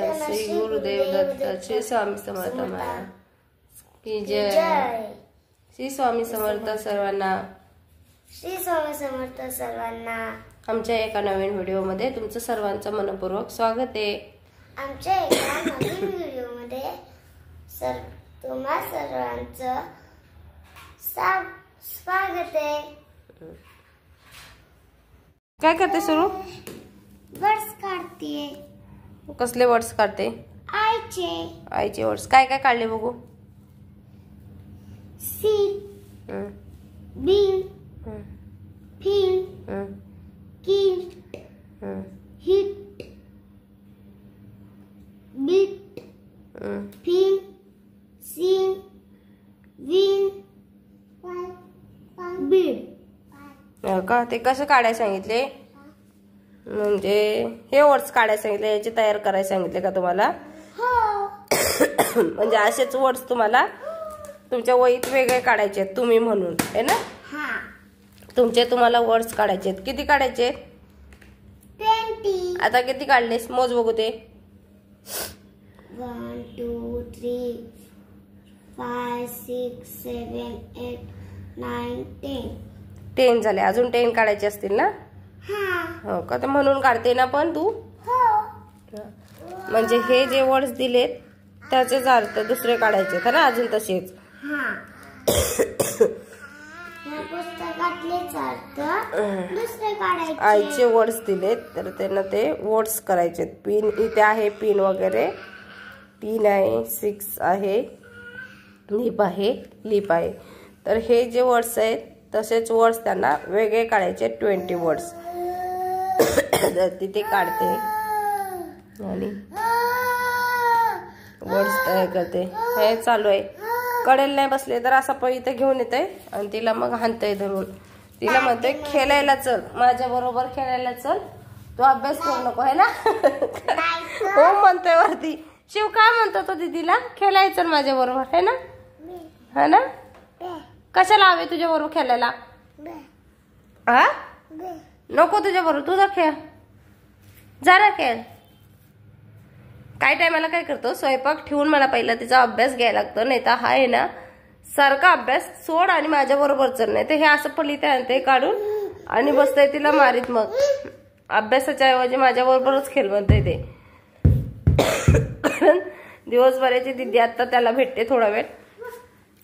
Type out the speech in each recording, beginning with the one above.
श्री गुरुदेव दत्त श्री स्वामी समर्थ महाराज की जय। श्री स्वामी समर्थ सर्वांना। श्री स्वामी समर्थ सर्वांना। आमच्या एका नवीन व्हिडिओ मध्ये तुमचं सर्वांचं मनपूर्वक स्वागत आहे। आमच्या एका नवीन व्हिडिओ मध्ये तुम्हा सर्वांचं स्वागत आहे। काय करते सुरू? वर्ड्स काढते। कसले वर्ड्स काढते? आईचे वर्ड्स। काय काय काढले बघू? Seat, bean, fin, kit, hit, beat, fin, seen, win, bead. का ते कसं काढायला सांगितले? म्हणजे हे वर्ड्स काढायला सांगितले, याचे तयार करायला सांगितले का तुम्हाला? म्हणजे असेच वर्ड्स तुम्हाला तुमच्या वहीत वेगळे काढायचे तुम्ही म्हणून है ना? तुम्हाला वर्ड्स काढायचे। किती काढायचे? 20। आता किती काढलेस मोज बघू ते। 1 2 3 5 6 7 8 9 10 10 झाले। अजून 10 काढायचे असतील ना? हो का? तर म्हणून काढते ना पण तू? म्हणजे हे जे वर्ड्स दिलेत त्याचेच अर्थ दुसरे काढायचे तर ना अजून तसेच। आईचे वर्ड्स दिलेत तर त्यांना ते वर्ड्स करायचे। पिन इथे आहे, पिन वगैरे, पिन आहे, 6 आहे, लिप आहे, लिप आहे। तर हे जे वर्ड्स आहेत तसेच वर्ड्स त्यांना वेगळे काढायचे 20 वर्ड्स। तिथे काढते आणि वर्ड्स तयार करते। हे चालू आहे। कडेल नाही बसले तर असा पण इथे घेऊन येते आणि तिला मग हाणतंय धरून। तिला म्हणतोय खेळायला चल, माझ्या बरोबर खेळायला चल, तू अभ्यास करू नको है ना? हो म्हणतोय वरती। शिव काय म्हणतो तो दीदीला? खेळायला चल माझ्या बरोबर है ना? है ना? कशाला हवे तुझ्या बरोबर खेळायला? हा नको तुझ्या बरोबर, तुझा खेळ जा ना खेळ। काय टायमाला काय करतो, स्वयंपाक ठेवून मला पहिला तिचा अभ्यास घ्यायला लागतो, नाही तर हा आहे ना सारखा अभ्यास सोड आणि माझ्या बरोबर चल। नाही तर हे असं पलिते आणते काढून आणि बसतंय तिला मारीत। मग अभ्यासाच्या ऐवजी माझ्या बरोबरच खेळ म्हणतंय ते। कारण दिवसभराची दीदी आता त्याला भेटते थोडा वेळ,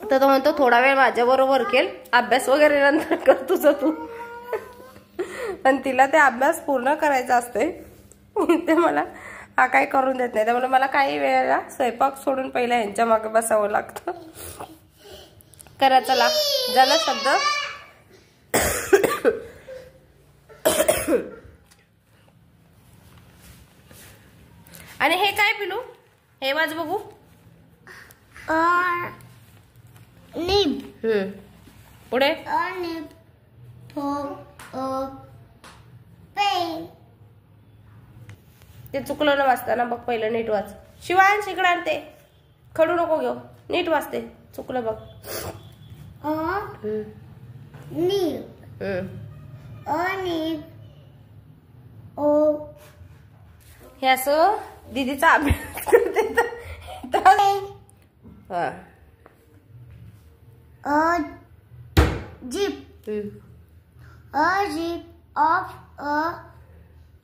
तर तो म्हणतो थोडा वेळ माझ्या बरोबर खेळ, अभ्यास वगैरे नंतर कर तुझं तू। पण तिला ते अभ्यास पूर्ण करायचा असते, ते मला हा काय करून देत नाही। त्यामुळे मला काही वेळेला स्वयंपाक सोडून पहिला यांच्या मागे बसावं लागतं। करा चला, झाला शब्द? आणि हे काय पिलू? हे वाज बघू। निब। पुढे निब पेन। ते चुकलं ना वाचताना बघ, पहिलं नीट वाच। शिवांश इकडे आणते, खडू नको घेऊ, नीट वाचते, चुकलं बघ। निब निब हे असं दीदीचा अभ्यास करते। Zip zip of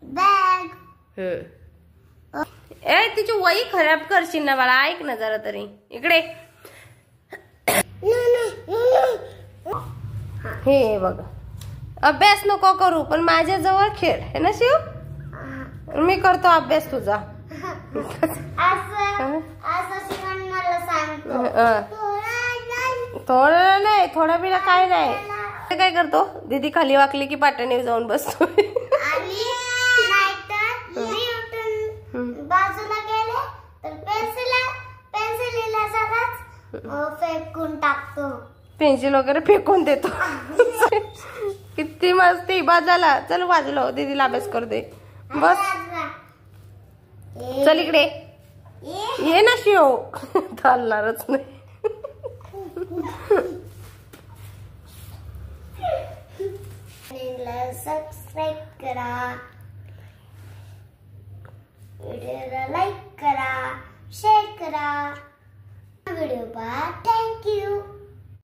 bag. ए तिची वही खराब करशील ना मला, ऐक ना जरा तरी इकडे। हे बघ, अभ्यास नको करू पण माझ्या जवळ खेळ है ना शिव? मी करतो अभ्यास तुझा। थोडं नाही, थोडा बिना काय नाही। ते काय करतो, दीदी खाली वाकली की पाटाने जाऊन बसतो। बाजूला गेले तर पेन्सिलीला सगळंच फेकून टाकतो, पेन्सिल वगैरे फेकून देतो। किती मस्ती। बाजूला चल, बाजूला दीदीला अभ्यास करू दे बस। चल इकडे ये ना शिव, चालणारच नाही। सबस्क्राईब करा, व्हिडिओला लाईक करा। पप्पा थँक्यू.